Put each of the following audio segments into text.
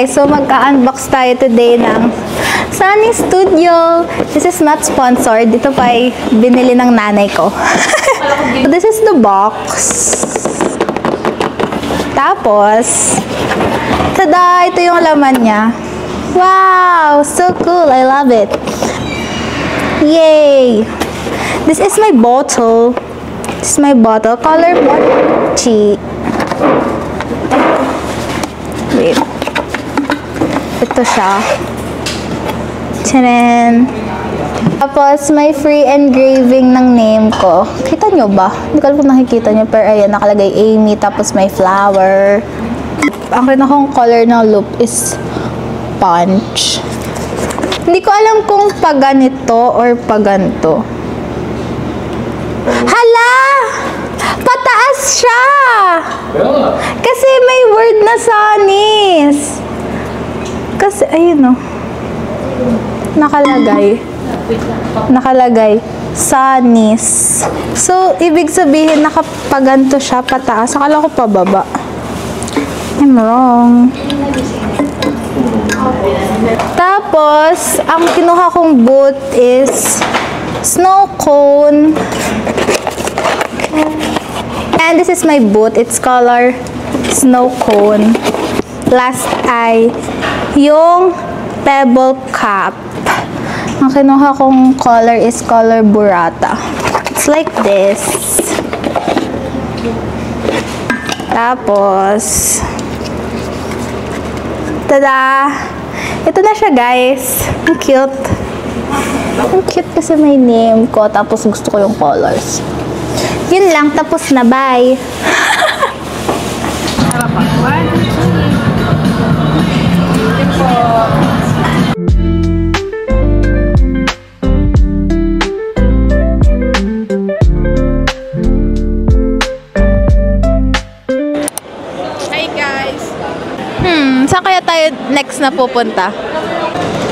guys, so magka-unbox tayo today ng Sunny Studio. This is not sponsored. Dito pa ay binili ng nanay ko. So this is the box. Tapos, tada! Ito yung laman niya. Wow! So cool! I love it. Yay! This is my bottle. This is my bottle. Color mochi. Wait. Ito siya. Tcharan! Tapos, may free engraving ng name ko. Kita nyo ba? Hindi ko alam kung nakikita nyo. Pero ayan, nakalagay Amy. Tapos may flower. Ang kinakong color ng loop is punch. Hindi ko alam kung paganito or paganto. Hala! Pataas siya! Kasi may word na Sunnies. Kasi, ayun o. Nakalagay Sunnies. So, ibig sabihin nakapaganto siya pataas. Akala ko pababa. I'm wrong. Tapos, ang kinuha kong boot is snow cone. And this is my boot. It's color snow cone. Last ay yung pebble cap. Ang kinuha kong color is color burrata. It's like this. Tapos, tada! Ito na siya, guys. Ang cute. Ang cute kasi may name ko. Tapos gusto ko yung colors. Yun lang. Tapos na. Bye! Saan kaya tayo next na pupunta?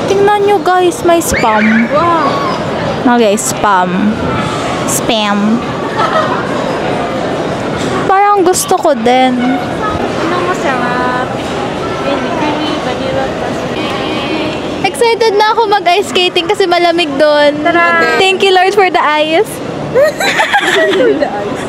Tingnan nyo guys, may spam. Wow! Okay, spam. Spam. Parang gusto ko din. Anong masarap? Creamy, vanilla, Excited na ako mag-ice skating kasi malamig doon. Thank you Lord for the ice. For the ice.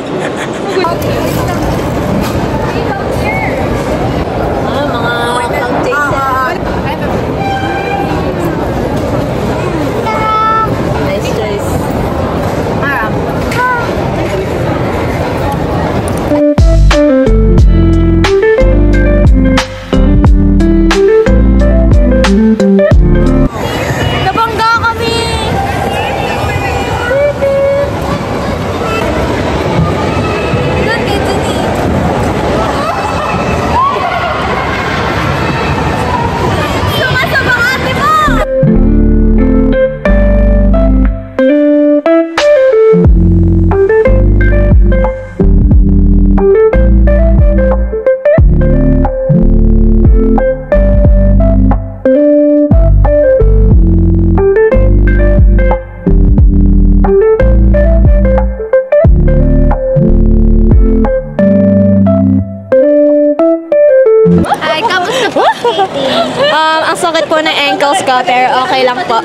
Ang sakit po ng ankles ko, pero okay lang po.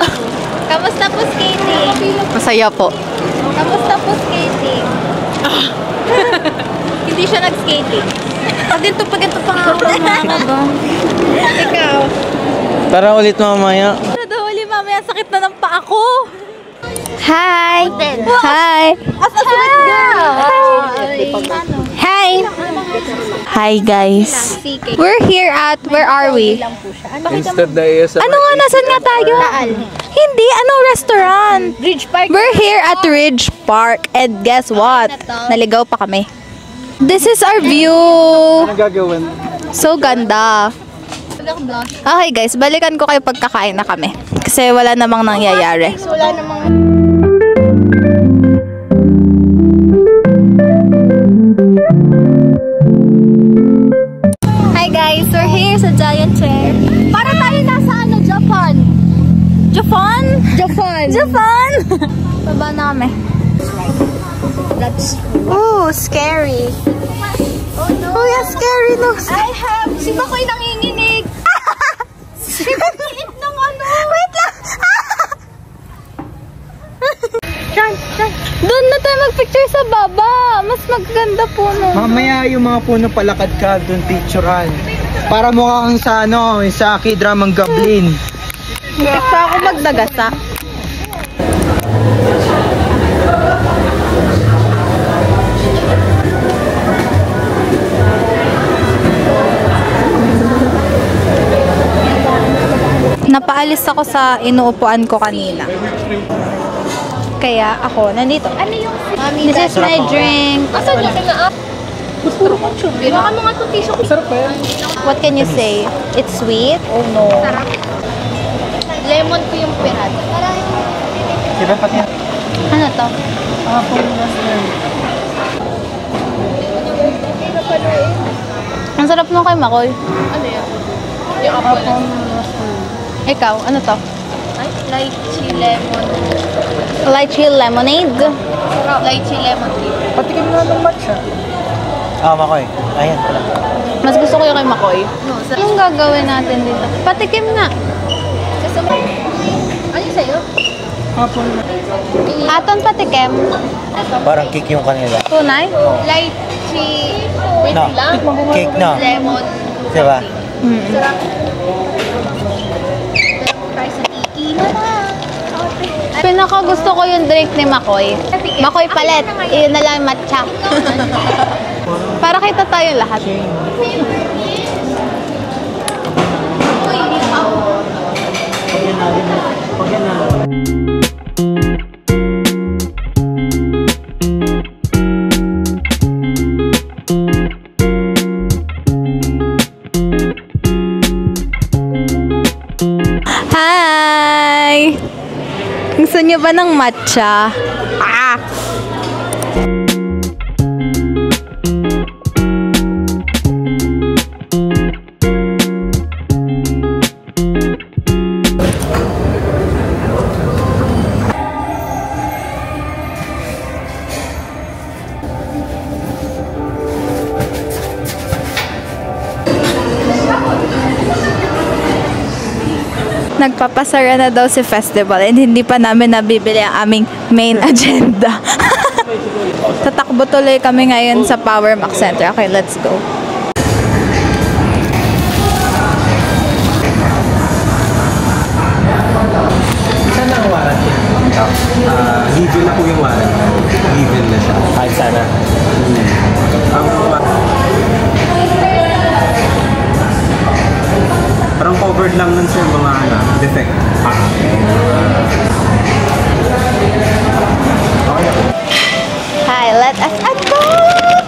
Kamusta po skating? Masaya po. Kamusta po skating? Hindi siya nag-skating. Pag-ito pa nga ako. Ikaw? Tara ulit mamaya. Tara daw ulit mamaya, sakit na ng paa ko. Hi! Hi! Hi! Hi guys! We're here at, where are we? Instead na ASMR. Ano nga, nasan nga tayo? Hindi, anong restaurant? Ridge Park. We're here at Ridge Park and guess what? Naligaw pa kami. This is our view. Anong gagawin? So ganda. Okay guys, balikan ko kayo pagkakain na kami. Kasi wala namang nangyayari. Wala namang... Hi guys, we're here sa Giant Chair. Para tayo nasa ano, Japan. Japan? Japan. Japan! Baba na kami. That's... Ooh, scary. Oh no. Oh yeah, scary no. I have... Si Bakoy nanginginig. Mamaya yung mga puno palakad ka doon picturean. Para mukha kang sa sa K-dramang Goblin. Gusto ako magdagasa. Napaalis ako sa inuupuan ko kanina. Kaya ako, nandito. Ano yung... This is my drink. Asan yung na-up? Baka mga tutisyo ko. Sarap ba yan? What can you say? It's sweet? Oh no. Sarap. Lemon ko yung pirata. Diba pati? Ano to? Ang sarap nung kay Makoy. Ano yan? Yung apple. Ikaw, ano to? Ay, lychee lemon. Lychee lemonade. Sarap. Lychee lemon tea. Patikim na ng matcha. Makoy. Ayan pala. Mas gusto ko yung kay Makoy. No, sarap. Anong gagawin natin dito? Patikim na. Ano sa'yo? Aton patikim. Parang cake yung kanila. Tunay? Lychee. Wait No. lang. Cake na. Lemon. Diba? Sarap. Try sa tiki. Pinaka gusto ko yung drink ni Makoy. Makoy palet. Iyon na lang matcha. Para kita tayo lahat. Hi! Gusto niyo ba ng matcha? Ah! Nagpapasara na daw si festival and hindi pa namin nabibili ang aming main agenda. Tatakbo tuloy kami ngayon sa Power Mac Center. Okay, let's go. Sana ang warranty? Given na po yung warranty. Given na siya. Ay, sana. Parang covered lang nun sir mga defect. Hi, let us unbox!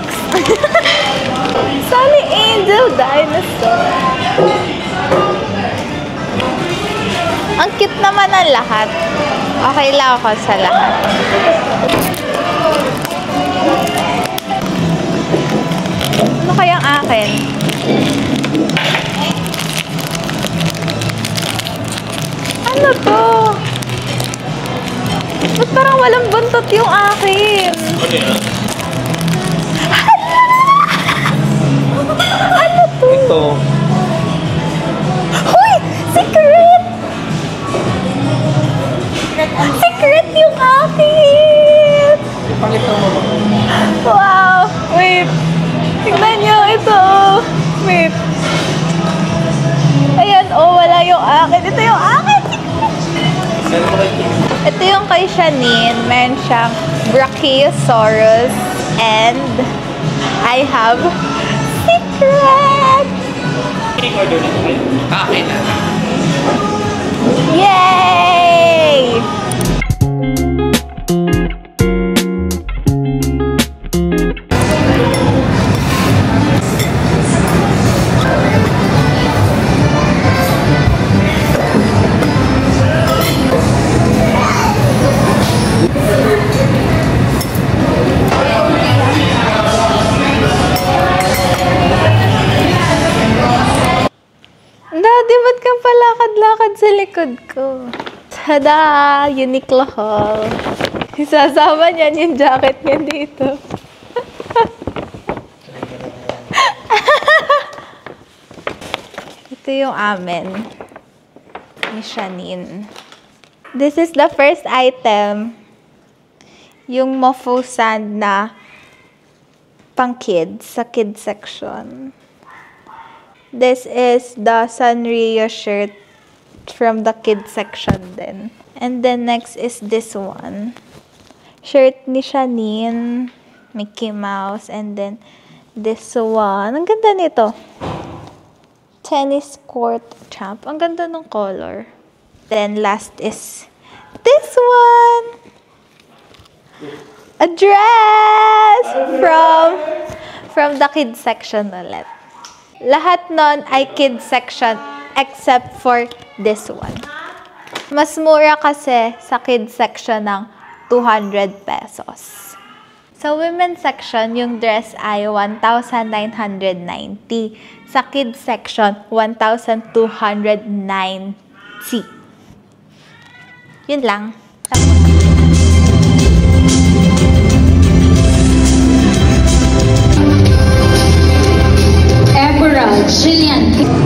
Sunny Angel Dinosaur. Ang cute naman ang lahat. Okay lang ako sa lahat. Ano kayang akin? Ano to? Ba't parang walang buntot yung akin? Ano to? Ito. Hoy! Secret! Secret yung akin! Pakita mo ba? Wow! Wait! Tignan nyo, ito! Wait! Ayan, oh, wala yung akin. Ito yung akin! Ito yung kay Shanine. Meron siyang Brachiosaurus and I have Secret! Yay! Daddy, ba't ka palakad-lakad sa likod ko? Tada! Uniqlo haul. Isasama niyan yung jacket niya dito. Ito yung amin. Ni Shanine. This is the first item. Yung Mofo sand na pang kids, sa kids section. This is the Sanrio shirt from the kids section din. And then next is this one. Shirt ni Shanine, Mickey Mouse, and then this one. Ang ganda nito. Tennis court champ. Ang ganda ng color. Then last is this one. A dress from the kids section ulit. Lahat nun ay kids section except for this one. Mas mura kasi sa kids section ng 200 pesos. Sa women's section, yung dress ay 1,990. Sa kids section, 1,290. Yun lang. Emerald, Jillian.